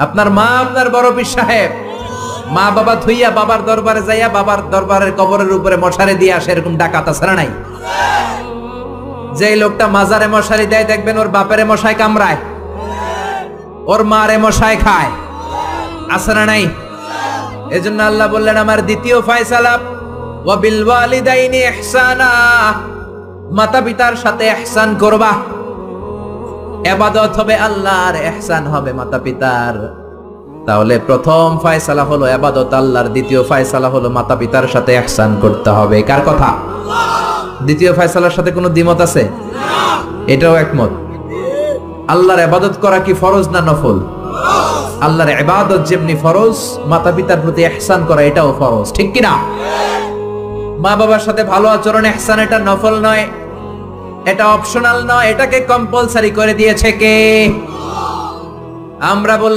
আপনার মা আপনার বড় পীর সাহেব, মা বাবা থুইয়া বাবার দরবারে যাইয়া বাবার দরবারের কবরের উপরে মশারি দিয়ে আসে, এরকম ডাকাত আছে না নাই? যে লোকটা মাজারে মশারি দেয় দেখবেন ওর বাপেরে মশায় কামড়ায়, ওর মারে মশায় খায়, আছে না নাই? এজন্য আল্লাহ বললেন আমার দ্বিতীয় ফয়সালা ওয়া বিল ওয়ালিদাইনি ইহসানা, মাতা পিতার সাথে ইহসান করবা। ইবাদত হবে আল্লাহর, ইহসান হবে মাতা পিতার। তাহলে প্রথম ফয়সালা হলো ইবাদত আল্লাহর, দ্বিতীয় ফয়সালা হলো মাতা পিতার সাথে ইহসান করতে হবে। কার কথা? দ্বিতীয় ফয়সালার সাথে কোনো দ্বিমত আছে? এটাও একমত। আল্লাহর ইবাদত করা কি ফরজ না নফল? আল্লাহর ইবাদত যেমনি ফরজ, মাতা পিতার প্রতি ইহসান করা এটাও ফরজ, ঠিক কি না? মা বাবার সাথে ভালো আচরণ ইহসান, এটা নফল নয়, এটা অপশনাল নয়, এটাকে কম্পালসারি করে দিয়েছে কে? আমরা বললাম